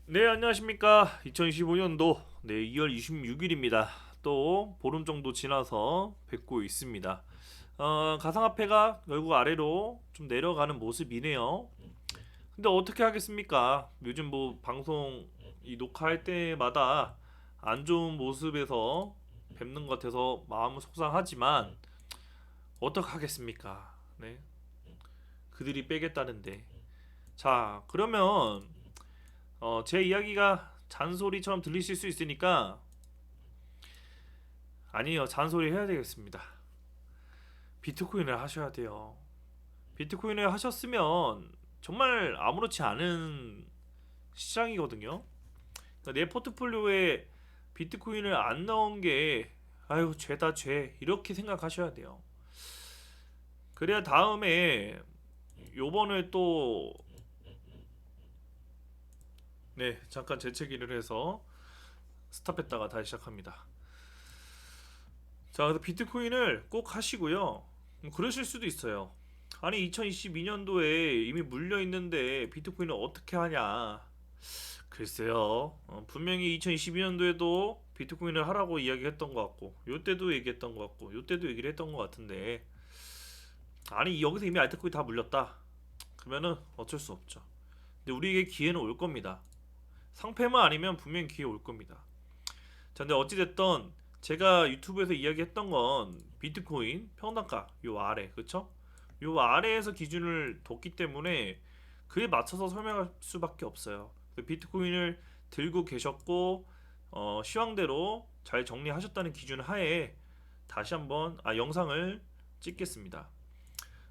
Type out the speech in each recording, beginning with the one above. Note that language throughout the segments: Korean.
네, 안녕하십니까. 2025년도 2월 26일입니다. 또 보름 정도 지나서 뵙고 있습니다. 가상화폐가 결국 아래로 좀 내려가는 모습이네요. 근데 어떻게 하겠습니까? 요즘 뭐 방송 이 녹화할 때마다 안 좋은 모습에서 뵙는 것 같아서 마음은 속상하지만 어떻게 하겠습니까? 네, 그들이 빼겠다는데. 자, 그러면 제 이야기가 잔소리처럼 들리실 수 있으니까 아니요, 잔소리 해야 되겠습니다. 비트코인을 하셔야 돼요. 비트코인을 하셨으면 정말 아무렇지 않은 시장이거든요. 그러니까 내 포트폴리오에 비트코인을 안 넣은 게 아유 죄다 죄 이렇게 생각하셔야 돼요. 그래야 다음에 요번에 또 네, 잠깐 재채기를 해서 스탑했다가 다시 시작합니다. 자, 그래서 비트코인을 꼭 하시고요. 그러실 수도 있어요. 아니 2022년도에 이미 물려 있는데 비트코인을 어떻게 하냐? 글쎄요. 분명히 2022년도에도 비트코인을 하라고 이야기했던 것 같고, 요때도 얘기했던 것 같고, 요때도 얘기를 했던 것 같은데, 아니 여기서 이미 알트코인 다 물렸다. 그러면은 어쩔 수 없죠. 근데 우리에게 기회는 올 겁니다. 상패만 아니면 분명히 기회 올 겁니다. 자, 근데 어찌됐던 제가 유튜브에서 이야기했던 건 비트코인 평단가 요 아래, 그쵸? 요 아래에서 기준을 뒀기 때문에 그에 맞춰서 설명할 수밖에 없어요. 비트코인을 들고 계셨고 시황대로 잘 정리하셨다는 기준 하에 다시 한번 영상을 찍겠습니다.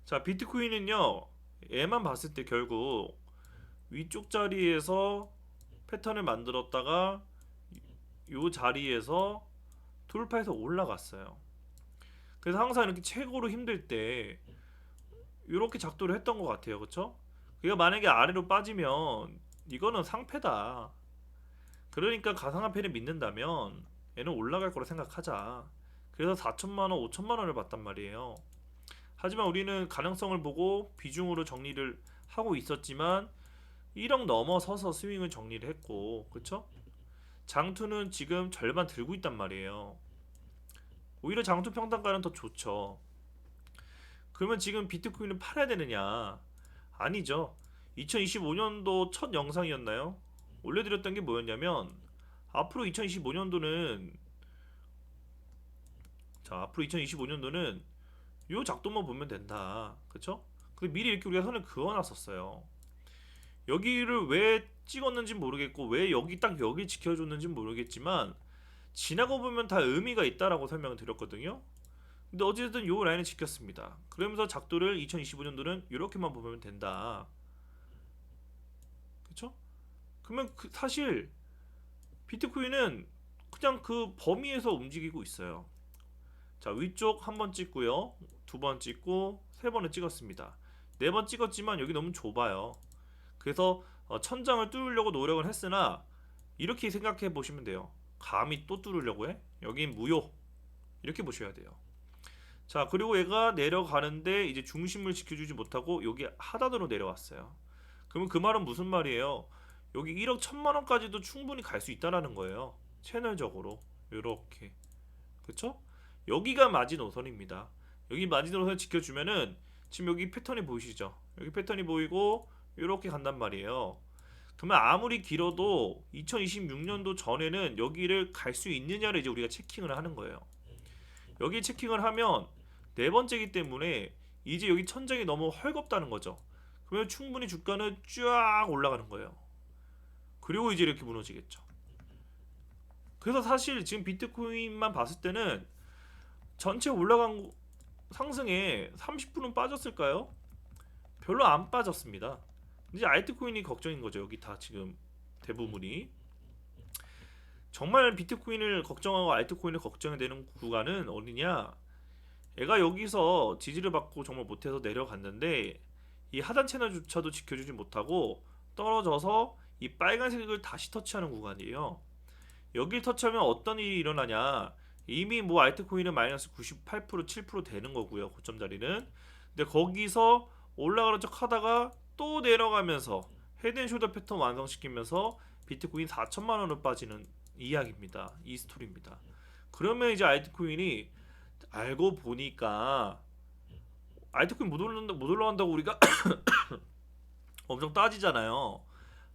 자, 비트코인은요, 얘만 봤을 때 결국 위쪽 자리에서 패턴을 만들었다가 요 자리에서 돌파해서 올라갔어요. 그래서 항상 이렇게 최고로 힘들 때 이렇게 작도를 했던 것 같아요. 그쵸? 그게 만약에 아래로 빠지면 이거는 상패다. 그러니까 가상화폐를 믿는다면 얘는 올라갈 거라 생각하자. 그래서 4천만 원, 5천만 원을 봤단 말이에요. 하지만 우리는 가능성을 보고 비중으로 정리를 하고 있었지만 1억 넘어서서 스윙을 정리를 했고, 그쵸? 장투는 지금 절반 들고 있단 말이에요. 오히려 장투 평단가는 더 좋죠. 그러면 지금 비트코인을 팔아야 되느냐? 아니죠. 2025년도 첫 영상이었나요? 올려드렸던 게 뭐였냐면 앞으로 2025년도는 앞으로 2025년도는 요 작도만 보면 된다. 그쵸? 그 미리 이렇게 우리가 선을 그어놨었어요. 여기를 왜 찍었는지 모르겠고 왜 여기 딱 여기 지켜줬는지 모르겠지만 지나고 보면 다 의미가 있다라고 설명을 드렸거든요. 근데 어쨌든 요 라인을 지켰습니다. 그러면서 작도를 2025년도는 이렇게만 보면 된다. 그쵸? 그러면 사실 비트코인은 그냥 그 범위에서 움직이고 있어요. 자, 위쪽 한 번 찍고요. 두 번 찍고 세 번을 찍었습니다. 네 번 찍었지만 여기 너무 좁아요. 그래서 천장을 뚫으려고 노력을 했으나 이렇게 생각해 보시면 돼요. 감히 또 뚫으려고 해? 여긴 무효. 이렇게 보셔야 돼요. 자, 그리고 얘가 내려가는데 이제 중심을 지켜주지 못하고 여기 하단으로 내려왔어요. 그러면 그 말은 무슨 말이에요? 여기 1억 1천만 원까지도 충분히 갈 수 있다라는 거예요. 채널적으로 이렇게, 그쵸? 여기가 마지노선입니다. 여기 마지노선 지켜주면은 지금 여기 패턴이 보이시죠? 여기 패턴이 보이고 이렇게 간단 말이에요. 그러면 아무리 길어도 2026년도 전에는 여기를 갈 수 있느냐를 이제 우리가 체킹을 하는 거예요. 여기 체킹을 하면 네 번째이기 때문에 이제 여기 천장이 너무 헐겁다는 거죠. 그러면 충분히 주가는 쫙 올라가는 거예요. 그리고 이제 이렇게 무너지겠죠. 그래서 사실 지금 비트코인만 봤을 때는 전체 올라간 상승에 30%는 빠졌을까요? 별로 안 빠졌습니다. 이제 알트코인이 걱정인 거죠. 여기 다 지금 대부분이. 정말 비트코인을 걱정하고 알트코인을 걱정해야 되는 구간은 어디냐? 얘가 여기서 지지를 받고 정말 못해서 내려갔는데 이 하단 채널조차도 지켜주지 못하고 떨어져서 이 빨간색을 다시 터치하는 구간이에요. 여길 터치하면 어떤 일이 일어나냐? 이미 뭐 알트코인은 마이너스 98% 7% 되는 거고요. 고점 자리는. 근데 거기서 올라가는 척 하다가 또 내려가면서 헤드앤숄더 패턴 완성시키면서 비트코인 4천만 원을 빠지는 이야기입니다. 이 스토리입니다. 그러면 이제 알트코인이 알고 보니까 알트코인 못 올라간다고 우리가 엄청 따지잖아요.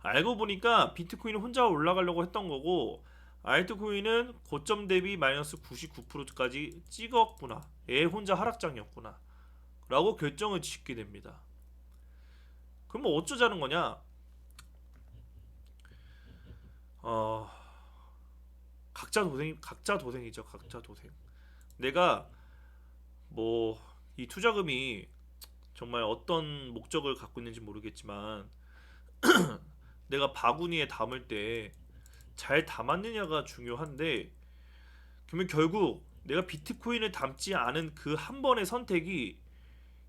알고 보니까 비트코인이 혼자 올라가려고 했던 거고 알트코인은 고점 대비 마이너스 99%까지 찍었구나. 얘 혼자 하락장이었구나. 라고 결정을 짓게 됩니다. 그럼 뭐 어쩌자는 거냐? 어, 각자 도생이죠. 각자 도생. 내가 뭐 이 투자금이 정말 어떤 목적을 갖고 있는지 모르겠지만 내가 바구니에 담을 때 잘 담았느냐가 중요한데 그러면 결국 내가 비트코인을 담지 않은 그 한 번의 선택이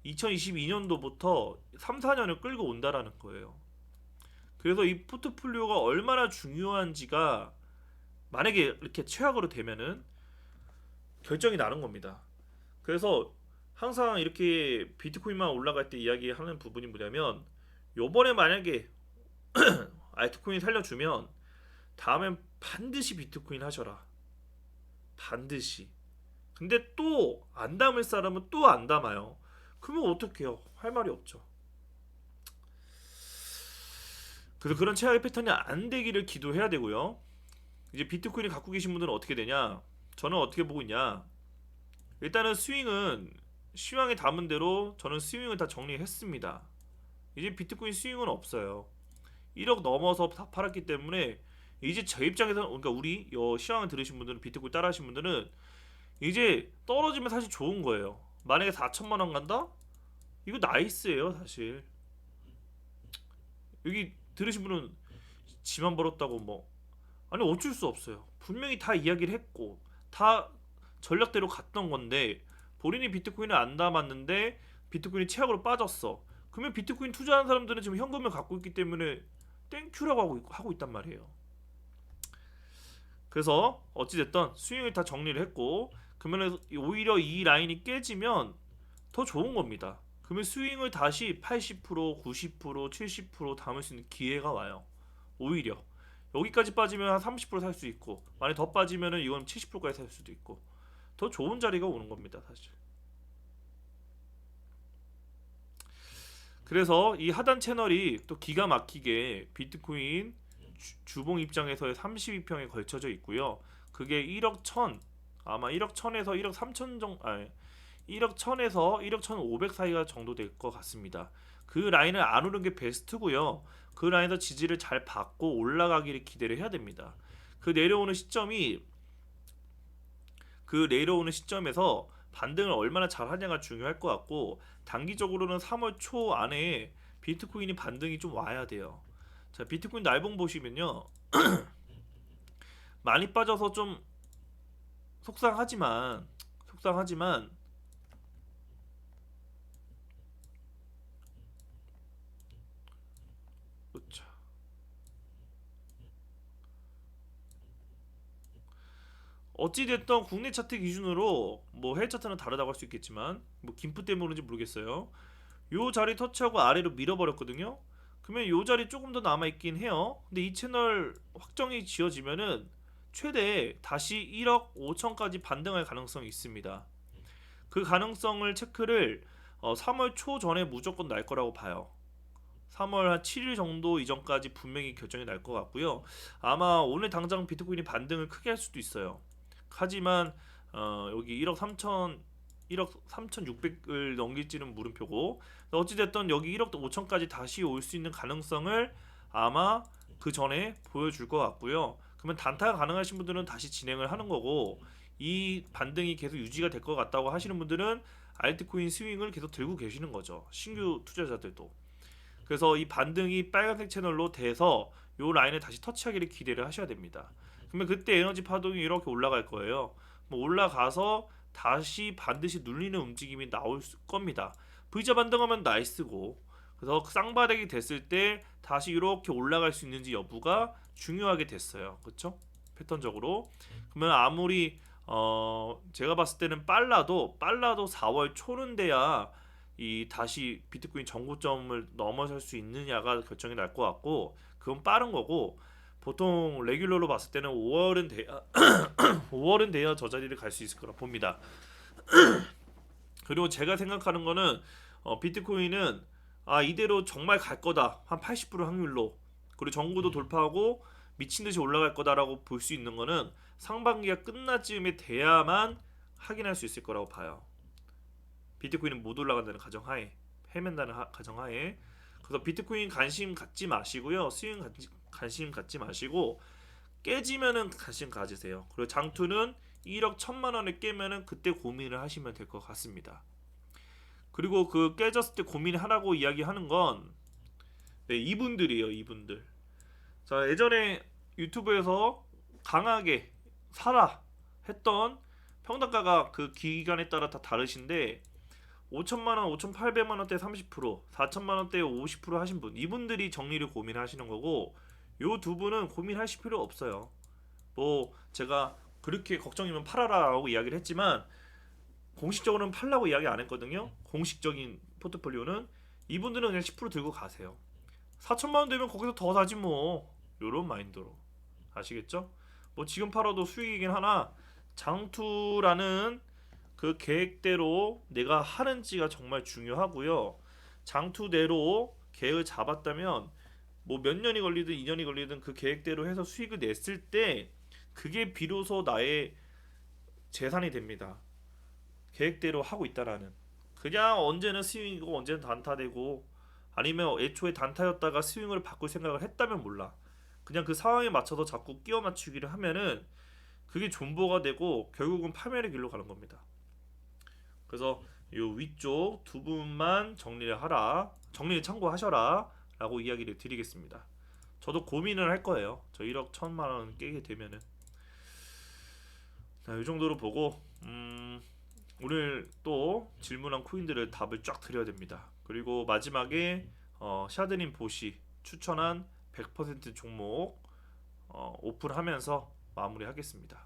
2022년도부터 3, 4년을 끌고 온다라는 거예요. 그래서 이 포트폴리오가 얼마나 중요한지가 만약에 이렇게 최악으로 되면은 결정이 나는 겁니다. 그래서 항상 이렇게 비트코인만 올라갈 때 이야기하는 부분이 뭐냐면 요번에 만약에 알트코인 살려주면 다음엔 반드시 비트코인 하셔라. 반드시. 근데 또 안 담을 사람은 또 안 담아요. 그러면 어떡해요? 할 말이 없죠. 그래서 그런 최악의 패턴이 안 되기를 기도해야 되고요. 이제 비트코인을 갖고 계신 분들은 어떻게 되냐? 저는 어떻게 보고 있냐? 일단은 스윙은 시황에 담은 대로 저는 스윙을 다 정리했습니다. 이제 비트코인 스윙은 없어요. 1억 넘어서 다 팔았기 때문에 이제 제 입장에서는 그러니까 우리 시황을 들으신 분들은 비트코인 따라하신 분들은 이제 떨어지면 사실 좋은 거예요. 만약에 4천만 원 간다? 이거 나이스예요, 사실. 여기 들으신 분은 지만 벌었다고 뭐 아니 어쩔 수 없어요. 분명히 다 이야기를 했고 다 전략대로 갔던 건데 본인이 비트코인을 안 담았는데 비트코인이 최악으로 빠졌어. 그러면 비트코인 투자하는 사람들은 지금 현금을 갖고 있기 때문에 땡큐라고 하고 있단 말이에요. 그래서 어찌됐든 스윙을 다 정리를 했고 그러면 오히려 이 라인이 깨지면 더 좋은 겁니다. 그러면 스윙을 다시 80%, 90%, 70% 담을 수 있는 기회가 와요. 오히려 여기까지 빠지면 한 30% 살 수 있고 만약 더 빠지면은 이건 70%까지 살 수도 있고 더 좋은 자리가 오는 겁니다, 사실. 그래서 이 하단 채널이 또 기가 막히게 비트코인 주봉 입장에서의 32평에 걸쳐져 있고요. 그게 1억 1000 아마 1억 1000에서 1억 3000 정도 1억 1000에서 1억 1500 사이가 정도 될 것 같습니다. 그 라인을 안 오른 게 베스트고요. 그 라인에서 지지를 잘 받고 올라가기를 기대를 해야 됩니다. 그 내려오는 시점이 그 내려오는 시점에서 반등을 얼마나 잘 하냐가 중요할 것 같고 단기적으로는 3월 초 안에 비트코인이 반등이 좀 와야 돼요. 자, 비트코인 날봉 보시면요. 많이 빠져서 좀 속상하지만 그쵸. 어찌됐던 국내 차트 기준으로 뭐 해외 차트는 다르다고 할 수 있겠지만 뭐 김프 때문에 그런지 모르겠어요. 요 자리 터치하고 아래로 밀어버렸거든요. 그러면 요 자리 조금 더 남아있긴 해요. 근데 이 채널 확정이 지어지면은 최대 다시 1억 5천까지 반등할 가능성이 있습니다. 그 가능성을 체크를 3월 초 전에 무조건 날 거라고 봐요. 3월 한 7일 정도 이전까지 분명히 결정이 날 것 같고요. 아마 오늘 당장 비트코인이 반등을 크게 할 수도 있어요. 하지만 여기 1억 3천 1억 3,600을 넘길지는 물음표고 어찌됐든 여기 1억 5천까지 다시 올 수 있는 가능성을 아마 그 전에 보여줄 것 같고요. 그러면 단타가 가능하신 분들은 다시 진행을 하는 거고 이 반등이 계속 유지가 될 것 같다고 하시는 분들은 알트코인 스윙을 계속 들고 계시는 거죠. 신규 투자자들도. 그래서 이 반등이 빨간색 채널로 돼서 요 라인을 다시 터치하기를 기대를 하셔야 됩니다. 그러면 그때 에너지 파동이 이렇게 올라갈 거예요. 뭐 올라가서 다시 반드시 눌리는 움직임이 나올 겁니다. V자 반등하면 나이스고 그래서 쌍바닥이 됐을 때 다시 이렇게 올라갈 수 있는지 여부가 중요하게 됐어요. 그렇죠? 패턴적으로. 그러면 아무리 제가 봤을 때는 빨라도 4월 초는 돼야 이 다시 비트코인 정고점을 넘어설 수 있느냐가 결정이 날 것 같고, 그건 빠른 거고, 보통 레귤러로 봤을 때는 5월은 돼야 5월은 돼야 저 자리를 갈 수 있을 거라 봅니다. 그리고 제가 생각하는 거는 비트코인은 이대로 정말 갈 거다, 한 80% 확률로, 그리고 정고도 돌파하고 미친 듯이 올라갈 거다라고 볼 수 있는 거는 상반기가 끝날 즈음에 돼야만 확인할 수 있을 거라고 봐요. 비트코인은 못 올라간다는 가정하에, 헤맨다는 가정하에. 그래서 비트코인 관심 갖지 마시고요, 스윙 관심 갖지 마시고, 깨지면은 관심 가지세요. 그리고 장투는 1억 1천만 원을 깨면은 그때 고민을 하시면 될 것 같습니다. 그리고 그 깨졌을 때 고민하라고 이야기하는 건 이분들이에요, 이분들. 자, 예전에 유튜브에서 강하게 사라 했던 평단가가 그 기간에 따라 다 다르신데, 5천만 원, 5,800만 원대 30%, 4천만 원대 50% 하신 분, 이분들이 정리를 고민하시는 거고, 요 두 분은 고민하실 필요 없어요. 뭐 제가 그렇게 걱정이면 팔아라라고 이야기를 했지만 공식적으로는 팔라고 이야기 안 했거든요. 공식적인 포트폴리오는. 이분들은 그냥 10% 들고 가세요. 4천만 원 되면 거기서 더 사지 뭐, 요런 마인드로. 아시겠죠? 뭐 지금 팔아도 수익이긴 하나, 장투라는 그 계획대로 내가 하는지가 정말 중요하고요. 장투대로 계획을 잡았다면 뭐 몇 년이 걸리든 2년이 걸리든 그 계획대로 해서 수익을 냈을 때 그게 비로소 나의 재산이 됩니다. 계획대로 하고 있다라는. 그냥 언제는 스윙이고 언제는 단타되고, 아니면 애초에 단타였다가 스윙으로 바꿀 생각을 했다면 몰라. 그냥 그 상황에 맞춰서 자꾸 끼워 맞추기를 하면은 그게 존버가 되고 결국은 파멸의 길로 가는 겁니다. 그래서 요 위쪽 두 분만 정리를 하라, 정리를 참고하셔라 라고 이야기를 드리겠습니다. 저도 고민을 할 거예요. 저 1억 1천만 원 깨게 되면은. 자, 이 정도로 보고 오늘 또 질문한 코인들을 답을 쫙 드려야 됩니다. 그리고 마지막에 샤드님 보시 추천한 100% 종목 오픈하면서 마무리하겠습니다.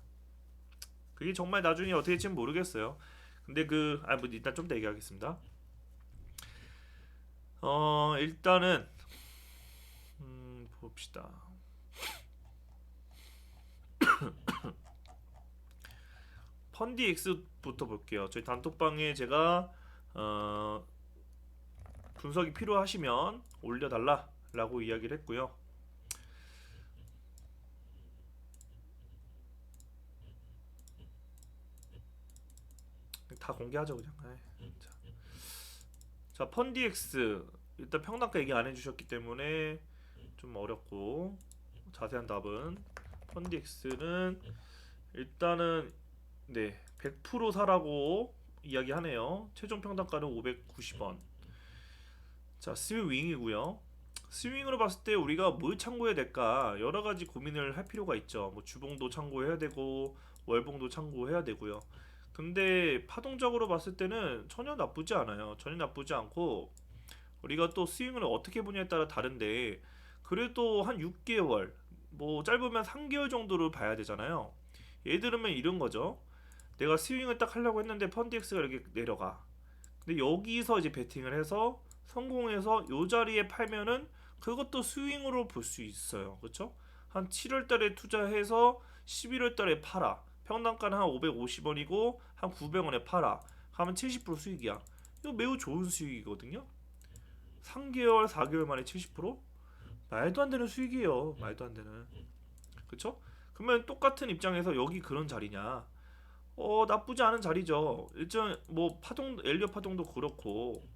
그게 정말 나중에 어떻게 될지는 모르겠어요. 근데 뭐 일단 좀 더 얘기하겠습니다. 일단은 봅시다. 펀디엑스부터 볼게요. 저희 단톡방에 제가 분석이 필요하시면 올려달라 라고 이야기를 했고요. 다 공개하죠 그냥. 자, 펀디엑스 일단 평단가 얘기 안 해주셨기 때문에 좀 어렵고, 자세한 답은 펀디엑스는 일단은 100% 사라고 이야기하네요. 최종 평단가는 590원. 자, 스윙이고요. 스윙으로 봤을 때 우리가 뭘 참고해야 될까 여러 가지 고민을 할 필요가 있죠. 뭐 주봉도 참고해야 되고 월봉도 참고해야 되고요. 근데 파동적으로 봤을 때는 전혀 나쁘지 않아요. 전혀 나쁘지 않고, 우리가 또 스윙을 어떻게 보냐에 따라 다른데, 그래도 한 6개월, 뭐 짧으면 3개월 정도를 봐야 되잖아요. 예를 들면 이런 거죠. 내가 스윙을 딱 하려고 했는데 펀디엑스가 이렇게 내려가. 근데 여기서 이제 베팅을 해서 성공해서 요 자리에 팔면은 그것도 스윙으로 볼 수 있어요. 그렇죠? 한 7월 달에 투자해서 11월 달에 팔아. 평단가는 한 550원이고 한 900원에 팔아. 하면 70% 수익이야. 이거 매우 좋은 수익이거든요. 3개월, 4개월 만에 70%? 말도 안 되는 수익이에요. 말도 안 되는. 그쵸? 그러면 똑같은 입장에서 여기 그런 자리냐? 나쁘지 않은 자리죠. 일단 뭐 파동, 엘리엇 파동도 그렇고,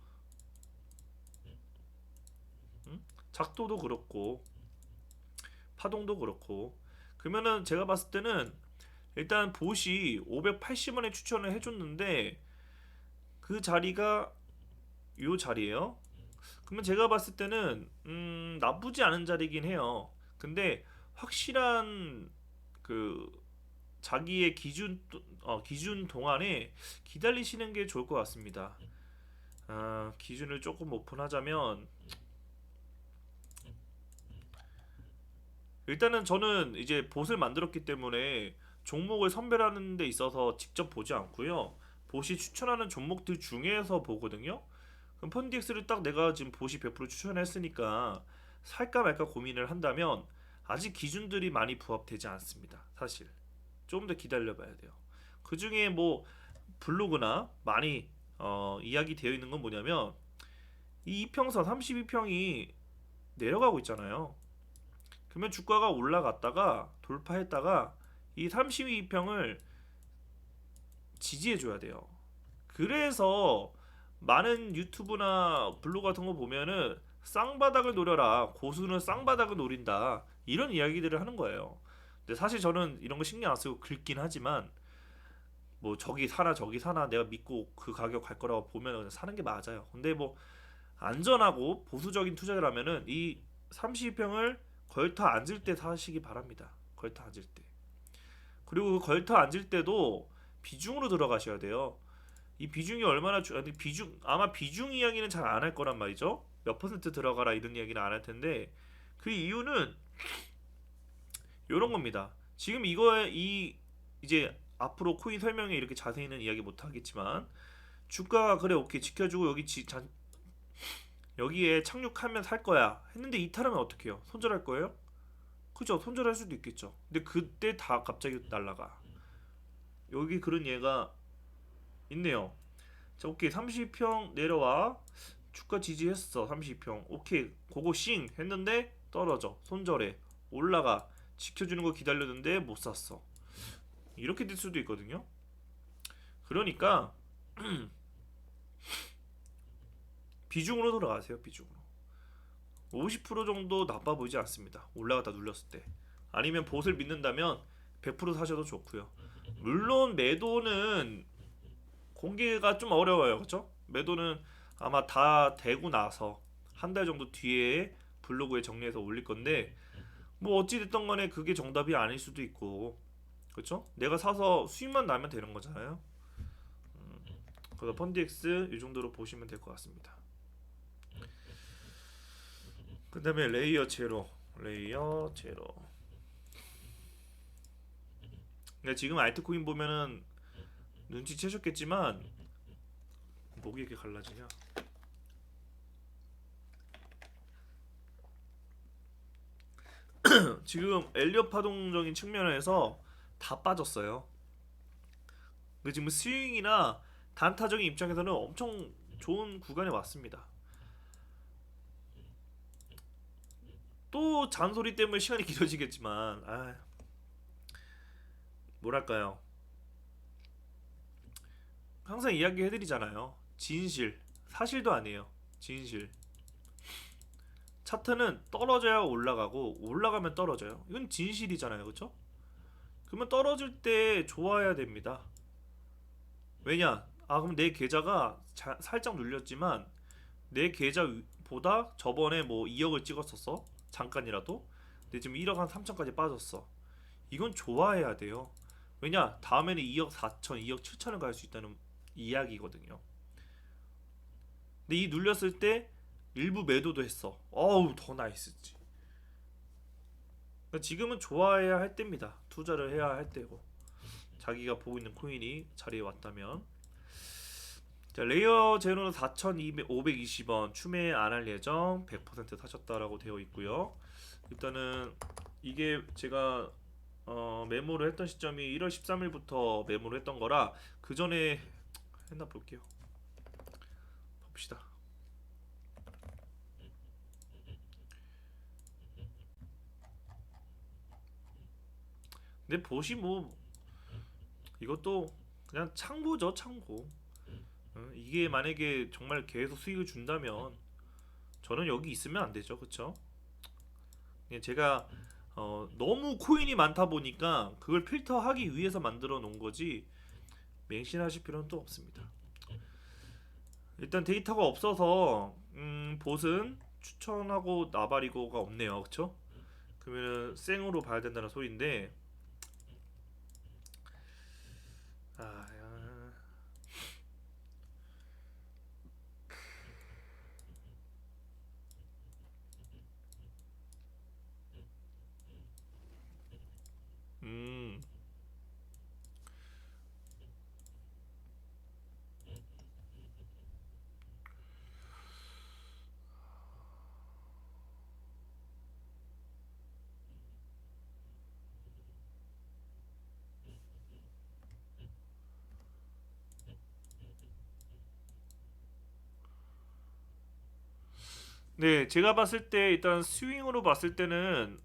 작도도 그렇고, 파동도 그렇고. 그러면은 제가 봤을 때는 일단 보시 580원에 추천을 해줬는데 그 자리가 요 자리예요. 그러면 제가 봤을 때는 나쁘지 않은 자리긴 해요. 근데 확실한 그 자기의 기준 동안에 기다리시는 게 좋을 것 같습니다. 기준을 조금 오픈하자면, 일단은 저는 이제 봇을 만들었기 때문에 종목을 선별하는 데 있어서 직접 보지 않고요. 봇이 추천하는 종목들 중에서 보거든요. 그럼 펀디엑스를 딱 내가 지금 보시 100% 추천했으니까 살까 말까 고민을 한다면 아직 기준들이 많이 부합되지 않습니다. 사실 좀 더 기다려봐야 돼요. 그 중에 뭐 블로그나 많이 이야기 되어 있는 건 뭐냐면 이 이평선 32평이 내려가고 있잖아요. 그러면 주가가 올라갔다가 돌파했다가 이 32평을 지지해줘야 돼요. 그래서 많은 유튜브나 블로그 같은 거 보면은 쌍바닥을 노려라, 고수는 쌍바닥을 노린다, 이런 이야기들을 하는 거예요. 근데 사실 저는 이런 거 신경 안 쓰고 긁긴 하지만 뭐 저기 사나 저기 사나 내가 믿고 그 가격 갈 거라고 보면 사는 게 맞아요. 근데 뭐 안전하고 보수적인 투자를 하면은 이 32평을 걸터 앉을 때 사시기 바랍니다. 걸터 앉을 때. 그리고 그 걸터 앉을 때도 비중으로 들어가셔야 돼요. 이 비중이 얼마나 아니, 비중 아마 비중 이야기는 잘 안 할 거란 말이죠. 몇 퍼센트 들어가라 이런 이야기는 안 할 텐데 그 이유는 이런 겁니다. 지금 이거에 이 이제 앞으로 코인 설명에 이렇게 자세히는 이야기 못 하겠지만 주가가 그래 오케이 지켜주고 여기에 착륙하면 살 거야 했는데 이탈하면 어떡해요? 손절할 거예요? 그죠? 손절할 수도 있겠죠. 근데 그때 다 갑자기 날라가. 여기 그런 예가 있네요. 자, 오케이 30평 내려와. 주가 지지했어. 30평. 오케이. 그거 싱 했는데 떨어져. 손절해. 올라가. 지켜주는 거 기다렸는데 못 샀어. 이렇게 될 수도 있거든요. 그러니까 비중으로 들어가세요. 비중으로. 50% 정도 나빠 보이지 않습니다. 올라갔다 눌렸을 때. 아니면 보스를 믿는다면 100% 사셔도 좋고요. 물론 매도는 공개가 좀 어려워요. 그렇죠? 매도는 아마 다 되고 나서 한 달 정도 뒤에 블로그에 정리해서 올릴 건데 뭐 어찌 됐던 간에 그게 정답이 아닐 수도 있고 그렇죠? 내가 사서 수익만 나면 되는 거잖아요. 그래서 펀디엑스 이 정도로 보시면 될 것 같습니다. 그 다음에 레이어 제로. 그러니까 지금 알트코인 보면은 눈치채셨겠지만 목이 이렇게 갈라지냐? 지금 엘리엇 파동적인 측면에서 다 빠졌어요. 그 지금 스윙이나 단타적인 입장에서는 엄청 좋은 구간에 왔습니다. 또 잔소리 때문에 시간이 길어지겠지만 뭐랄까요? 항상 이야기해드리잖아요. 진실, 사실도 아니에요. 진실. 차트는 떨어져야 올라가고 올라가면 떨어져요. 이건 진실이잖아요, 그렇죠? 그러면 떨어질 때 좋아야 됩니다. 왜냐? 그럼 내 계좌가 살짝 눌렸지만 내 계좌보다 저번에 뭐 2억을 찍었었어. 잠깐이라도. 근데 지금 1억 한 3천까지 빠졌어. 이건 좋아해야 돼요. 왜냐? 다음에는 2억 4천, 2억 7천을 갈 수 있다는 이야기거든요. 근데 이 눌렸을 때 일부 매도도 했어. 어우, 더 나이스지. 그러니까 지금은 좋아해야 할 때입니다. 투자를 해야 할 때고. 자기가 보고 있는 코인이 자리에 왔다면. 자, 레이어 제로는 4,520원 추매 안 할 예정 100% 사셨다라고 되어 있고요. 일단은 이게 제가 메모를 했던 시점이 1월 13일부터 메모를 했던 거라 그 전에 했나 볼게요. 봅시다. 근데 보시 뭐 이것도 그냥 창고죠, 창고. 이게 만약에 정말 계속 수익을 준다면 저는 여기 있으면 안 되죠, 그쵸? 제가 너무 코인이 많다 보니까 그걸 필터하기 위해서 만들어 놓은 거지 맹신하실 필요는 또 없습니다. 일단 데이터가 없어서 봇은 추천하고 나발이고가 없네요, 그쵸? 그러면 생으로 봐야 된다는 소리인데 아, 음, 네, 제가 봤을 때 일단 스윙으로 봤을 때는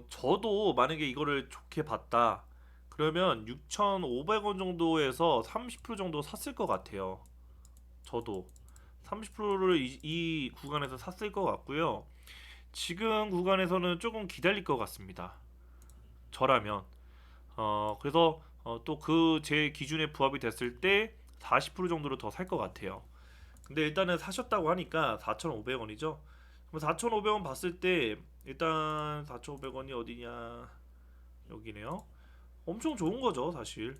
저도 만약에 이거를 좋게 봤다. 그러면 6,500원 정도에서 30% 정도 샀을 것 같아요. 저도 30%를 이 구간에서 샀을 것 같고요. 지금 구간에서는 조금 기다릴 것 같습니다. 저라면. 그래서 또 그 제 기준에 부합이 됐을 때 40% 정도로 더 살 것 같아요. 근데 일단은 사셨다고 하니까 4,500원이죠. 그럼 4,500원 봤을 때 일단 4,500원이 어디냐? 여기네요. 엄청 좋은 거죠, 사실.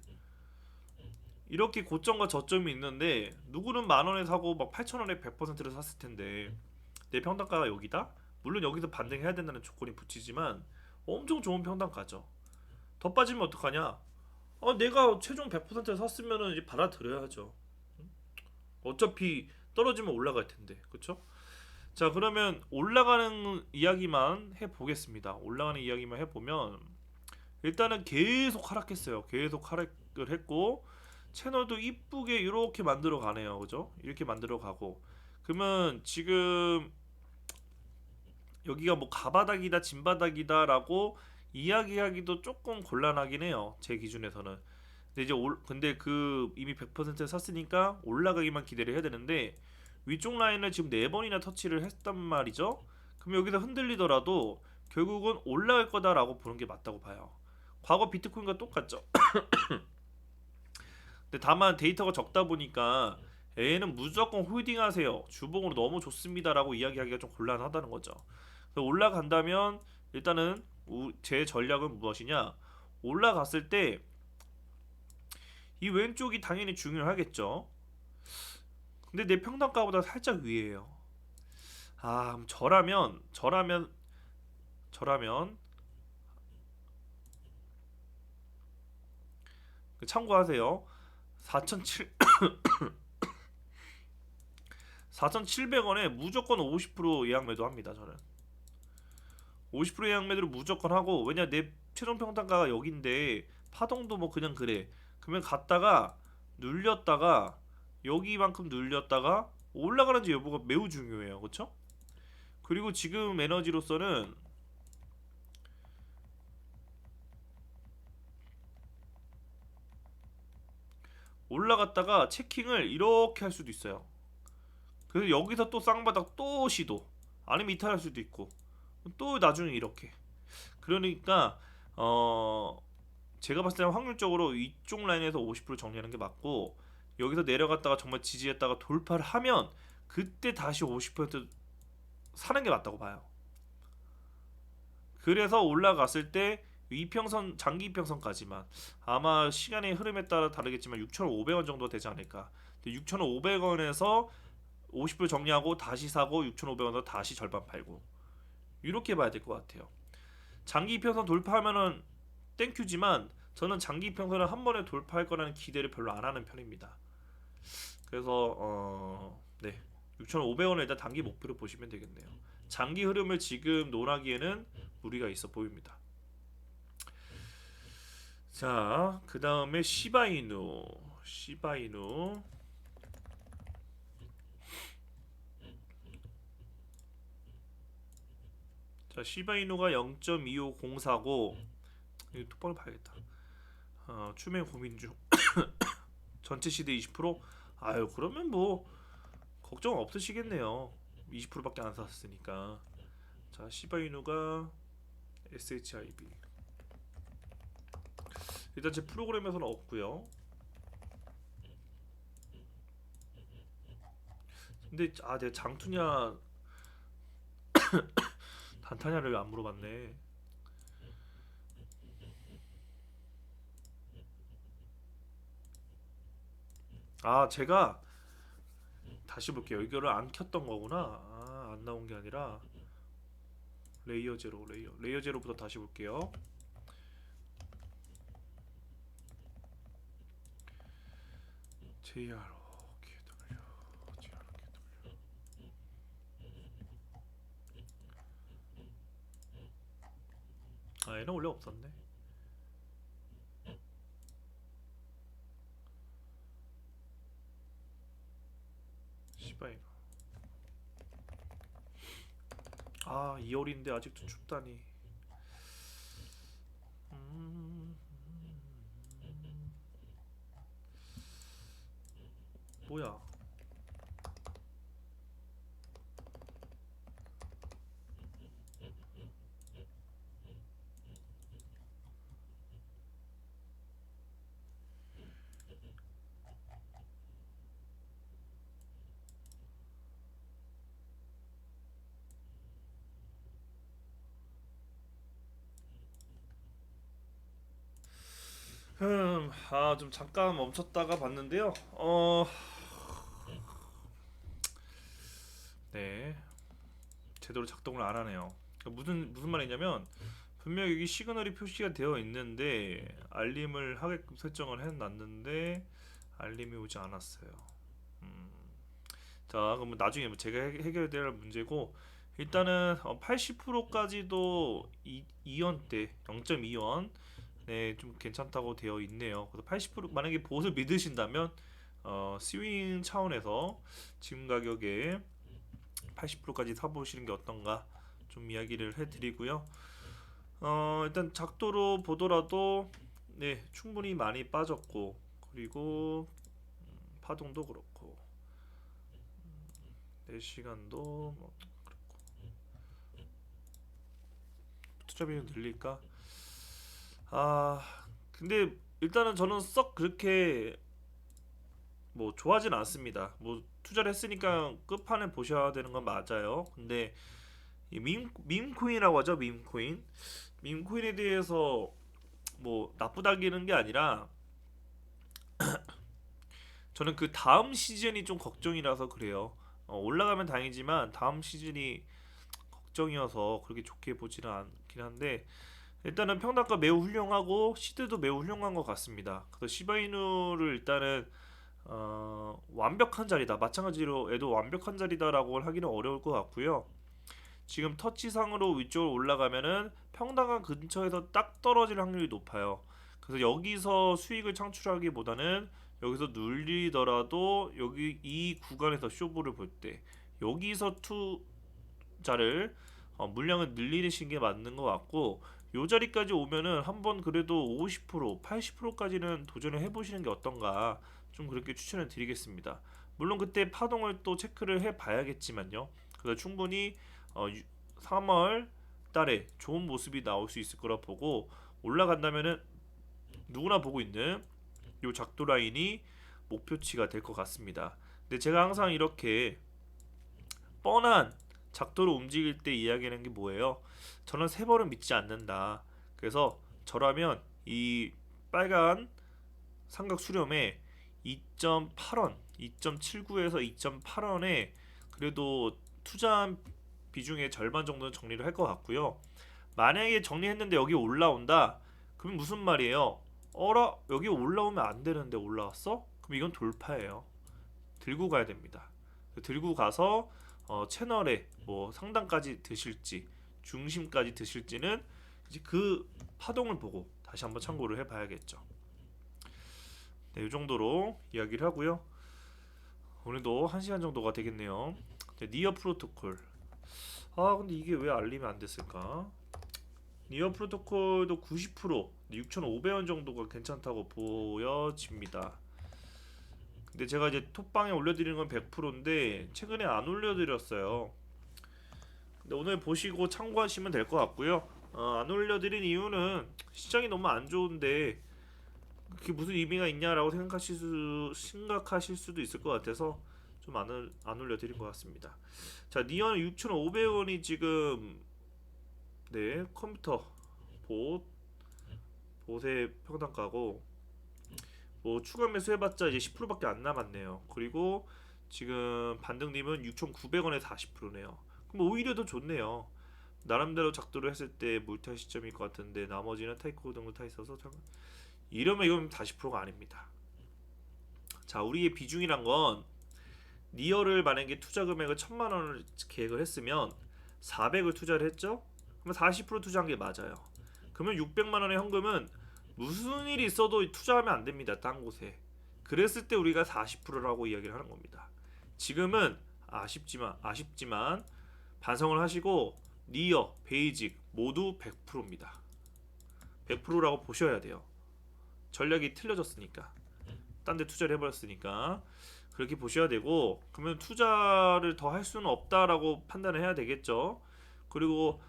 이렇게 고점과 저점이 있는데 누구는 만 원에 사고 막 8,000원에 100%를 샀을 텐데 내 평단가가 여기다? 물론 여기서 반등해야 된다는 조건이 붙이지만 엄청 좋은 평단가죠. 더 빠지면 어떡하냐? 내가 최종 100% 샀으면은 이제 받아들여야죠. 어차피 떨어지면 올라갈 텐데, 그렇죠? 자, 그러면 올라가는 이야기만 해보겠습니다. 올라가는 이야기만 해보면 일단은 계속 하락했어요. 계속 하락을 했고 채널도 이쁘게 이렇게 만들어 가네요. 그죠? 이렇게 만들어 가고 그러면 지금 여기가 뭐 가바닥이다 진바닥이다라고 이야기하기도 조금 곤란하긴 해요. 제 기준에서는. 근데 이제 근데 그 이미 100% 샀으니까 올라가기만 기대를 해야 되는데 위쪽 라인을 지금 4번이나 터치를 했단 말이죠. 그럼 여기서 흔들리더라도 결국은 올라갈 거다라고 보는 게 맞다고 봐요. 과거 비트코인과 똑같죠. 근데 다만 데이터가 적다 보니까 얘는 무조건 홀딩하세요. 주봉으로 너무 좋습니다라고 이야기하기가 좀 곤란하다는 거죠. 그래서 올라간다면 일단은 제 전략은 무엇이냐? 올라갔을 때 이 왼쪽이 당연히 중요하겠죠. 근데 내 평단가보다 살짝 위에요. 저라면 참고하세요. 4,700원에 무조건 50% 예약 매도합니다. 저는 50% 예약 매도를 무조건 하고 왜냐 내 최종 평단가가 여긴데 파동도 뭐 그냥 그래. 그러면 갔다가 눌렸다가 여기만큼 눌렸다가 올라가는지 여부가 매우 중요해요. 그렇죠? 그리고 지금 에너지로서는 올라갔다가 체킹을 이렇게 할 수도 있어요. 그래서 여기서 또 쌍바닥 또 시도 아니면 이탈할 수도 있고 또 나중에 이렇게 그러니까 어 제가 봤을 때는 확률적으로 이쪽 라인에서 50% 정리하는 게 맞고 여기서 내려갔다가 정말 지지했다가 돌파를 하면 그때 다시 50% 사는 게 맞다고 봐요. 그래서 올라갔을 때 이평선 장기 이평선까지만 아마 시간의 흐름에 따라 다르겠지만 6,500원 정도 되지 않을까. 6,500원에서 50% 정리하고 다시 사고 6,500원으로 다시 절반 팔고 이렇게 봐야 될 것 같아요. 장기 이평선 돌파하면은 땡큐지만 저는 장기 이평선을 한 번에 돌파할 거라는 기대를 별로 안 하는 편입니다. 그래서 네 6,500원을 일단 단기 목표로 보시면 되겠네요. 장기 흐름을 지금 논하기에는 무리가 있어 보입니다. 자, 그 다음에 시바이누. 자, 시바이누가 0.2504고 이거 똑바로 봐야겠다. 추매 고민 중. 전체 시대 20%? 아유, 그러면 뭐 걱정 없으시겠네요. 20%밖에 안 샀으니까. 자, 시바이누가 SHIB. 일단 제 프로그램에서는 없고요. 근데 내가 장투냐 단타냐를 안 물어봤네. 제가 다시 볼게요. 이거를 안 켰던 거구나. 안 나온 게 아니라 레이어 제로, 레이어 제로부터 다시 볼게요. JRO KW JRO KW 얘는 원래 없었네. 시바이누 아 2월인데 아직도 춥다니. 음, 뭐야? 좀 잠깐 멈췄다가 봤는데요. 네, 제대로 작동을 안 하네요. 그러니까 무슨 말이냐면 분명 여기 시그널이 표시가 되어 있는데 알림을 하게끔 설정을 해놨는데 알림이 오지 않았어요. 음, 자, 그러면 나중에 뭐 제가 해결해야 할 문제고 일단은 80%까지도 2원대 0.2원 네, 좀 괜찮다고 되어 있네요. 그래서 80% 만약에 보호를 믿으신다면 스윙 차원에서 지금 가격에 80%까지 사보시는 게 어떤가 좀 이야기를 해드리고요. 일단 작도로 보더라도 네, 충분히 많이 빠졌고 그리고 파동도 그렇고 4시간도 뭐 투자 비용 늘릴까? 아, 근데 일단은 저는 썩 그렇게 뭐 좋아하진 않습니다. 뭐 투자를 했으니까 끝판을 보셔야 되는 건 맞아요. 근데 이 밈코인이라고 하죠. 밈코인에 대해서 뭐 나쁘다기는 게 아니라 저는 그 다음 시즌이 좀 걱정이라서 그래요. 올라가면 다행이지만 다음 시즌이 걱정이어서 그렇게 좋게 보지는 않긴 한데 일단은 평단가 매우 훌륭하고 시드도 매우 훌륭한 것 같습니다. 그래서 시바이누를 일단은 완벽한 자리다. 마찬가지로 애도 완벽한 자리다라고 하기는 어려울 것 같고요. 지금 터치상으로 위쪽으로 올라가면은 평단가 근처에서 딱 떨어질 확률이 높아요. 그래서 여기서 수익을 창출하기보다는 여기서 눌리더라도 여기 이 구간에서 쇼부를 볼 때 여기서 투자를 물량을 늘리시는 게 맞는 것 같고 요 자리까지 오면은 한번 그래도 50% 80%까지는 도전을 해보시는 게 어떤가 좀 그렇게 추천을 드리겠습니다. 물론 그때 파동을 또 체크를 해봐야겠지만요. 그래서 충분히 3월 달에 좋은 모습이 나올 수 있을 거라 보고 올라간다면은 누구나 보고 있는 요 작도 라인이 목표치가 될 것 같습니다. 근데 제가 항상 이렇게 뻔한 작도로 움직일 때 이야기하는 게 뭐예요? 저는 세 번은 믿지 않는다. 그래서 저라면 이 빨간 삼각 수렴에 2.8원, 2.79에서 2.8원에 그래도 투자한 비중의 절반 정도는 정리를 할 것 같고요. 만약에 정리했는데 여기 올라온다. 그럼 무슨 말이에요? 어라 여기 올라오면 안 되는데 올라왔어? 그럼 이건 돌파예요. 들고 가야 됩니다. 들고 가서 채널에 뭐 상단까지 드실지 중심까지 드실지는 이제 그 파동을 보고 다시 한번 참고를 해봐야겠죠. 네, 이 정도로 이야기를 하고요. 오늘도 1시간 정도가 되겠네요. 니어 프로토콜. 아 근데 이게 왜 알림이 안 됐을까? 니어 프로토콜도 90% 6,500원 정도가 괜찮다고 보여집니다. 근데 제가 이제 톡방에 올려드리는 건 100%인데 최근에 안 올려드렸어요. 근데 오늘 보시고 참고하시면 될 것 같고요. 안 올려드린 이유는 시장이 너무 안 좋은데 그게 무슨 의미가 있냐라고 생각하실 수도 있을 것 같아서 좀 안 올려드린 것 같습니다. 자, 니언 6,500원이 지금 네 컴퓨터 봇 봇의 평단가고 뭐 추가 매수해봤자 이제 10%밖에 안 남았네요. 그리고 지금 반등님은 6,900원에 40%네요. 그럼 오히려 더 좋네요. 나름대로 작도를 했을 때 물타 시점일 것 같은데 나머지는 타이코 등도 타 있어서 이러면 이건 40%가 아닙니다. 자, 우리의 비중이란 건 니어를 만약에 투자 금액을 1,000만 원을 계획을 했으면 400을 투자를 했죠? 그러면 40% 투자한 게 맞아요. 그러면 600만 원의 현금은 무슨 일이 있어도 투자하면 안 됩니다. 딴 곳에. 그랬을 때 우리가 40%라고 이야기를 하는 겁니다. 지금은 아쉽지만 반성을 하시고 니어, 베이직 모두 100%입니다. 100%라고 보셔야 돼요. 전략이 틀려졌으니까, 딴 데 투자를 해버렸으니까 그렇게 보셔야 되고, 그러면 투자를 더 할 수는 없다라고 판단을 해야 되겠죠. 그리고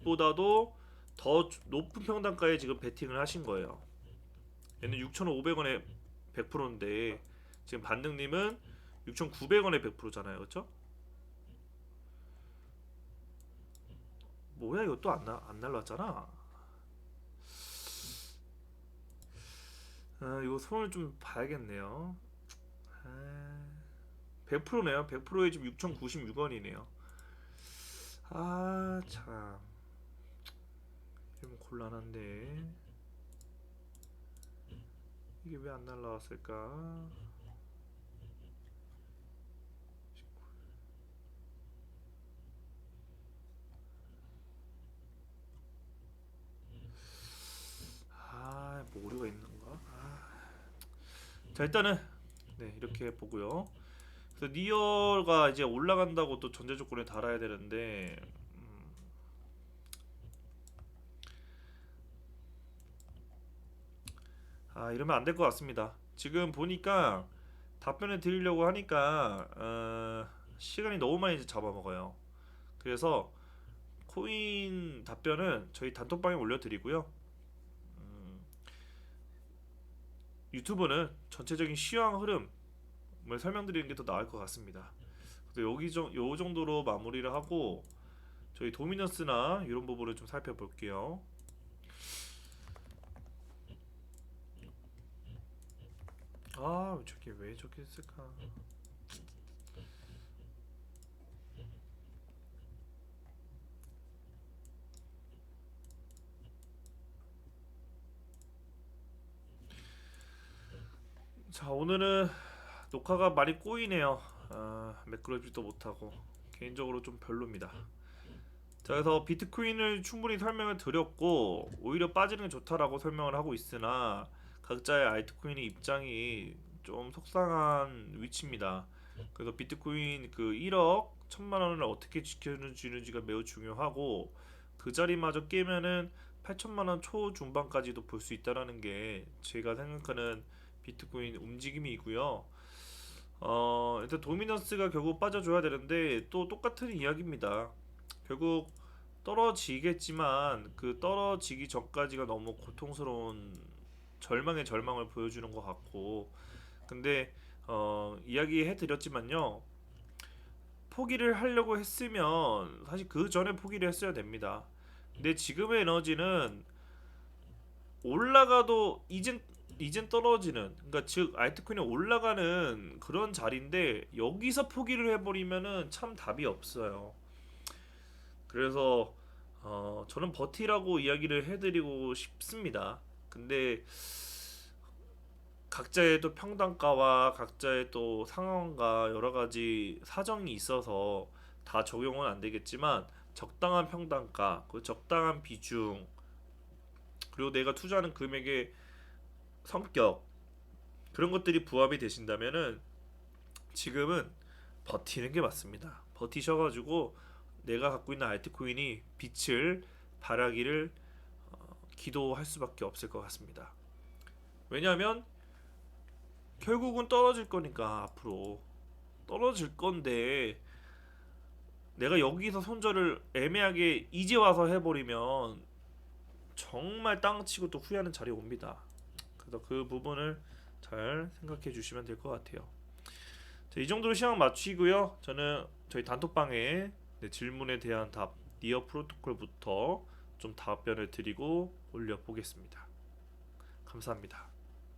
보다도 더 높은 평단가에 지금 베팅을 하신 거예요. 얘는 6,500원에 100%인데 지금 반등님은 6,900원에 100%잖아요, 그렇죠? 뭐야, 이거 또 안 날랐잖아. 이거 손을 좀 봐야겠네요. 100%네요. 100%에 지금 6,096원이네요. 아, 참. 좀 곤란한데. 이게 왜 안 날라왔을까? 뭐 오류가 있는 건가? 자, 일단은 네, 이렇게 보고요. 그래서 니어가 이제 올라간다고 또 전제 조건에 달아야 되는데, 이러면 안 될 것 같습니다. 지금 보니까 답변을 드리려고 하니까 시간이 너무 많이 이제 잡아먹어요. 그래서 코인 답변은 저희 단톡방에 올려드리고요. 유튜브는 전체적인 시황 흐름을 설명드리는 게 더 나을 것 같습니다. 그래서 요 정도로 마무리를 하고 저희 도미넌스나 이런 부분을 좀 살펴볼게요. 저게 왜 저렇게 했을까? 자, 오늘은 녹화가 많이 꼬이네요. 매끄러지도 못하고 개인적으로 좀 별로입니다. 자, 그래서 비트코인을 충분히 설명을 드렸고 오히려 빠지는 게 좋다라고 설명을 하고 있으나 각자의 알트코인의 입장이 좀 속상한 위치입니다. 그래서 비트코인 그 1억 1천만 원을 어떻게 지켜주는지가 매우 중요하고, 그 자리마저 깨면은 8천만 원 초중반까지도 볼 수 있다라는 게 제가 생각하는 비트코인 움직임이고요. 일단 도미넌스가 결국 빠져줘야 되는데 또 똑같은 이야기입니다. 결국 떨어지겠지만 그 떨어지기 전까지가 너무 고통스러운 절망의 절망을 보여주는 것 같고, 근데 이야기해 드렸지만요, 포기를 하려고 했으면 사실 그 전에 포기를 했어야 됩니다. 근데 지금의 에너지는 올라가도 이젠 떨어지는, 그러니까 즉 알트코인이 올라가는 그런 자리인데 여기서 포기를 해버리면은 참 답이 없어요. 그래서 저는 버티라고 이야기를 해드리고 싶습니다. 근데 각자의 또 평단가와 각자의 또 상황과 여러 가지 사정이 있어서 다 적용은 안 되겠지만, 적당한 평단가, 그 적당한 비중, 그리고 내가 투자하는 금액의 성격, 그런 것들이 부합이 되신다면은 지금은 버티는 게 맞습니다. 버티셔가지고 내가 갖고 있는 알트코인이 빛을 발하기를 기도할 수밖에 없을 것 같습니다. 왜냐하면 결국은 떨어질 거니까, 앞으로 떨어질 건데 내가 여기서 손절을 애매하게 이제 와서 해버리면 정말 땅치고 또 후회하는 자리에 옵니다. 그래서 그 부분을 잘 생각해 주시면 될 것 같아요. 자, 이 정도로 시간 맞추고요. 저는 저희 단톡방에 질문에 대한 답, 니어 프로토콜부터 좀 답변을 드리고 올려보겠습니다. 감사합니다.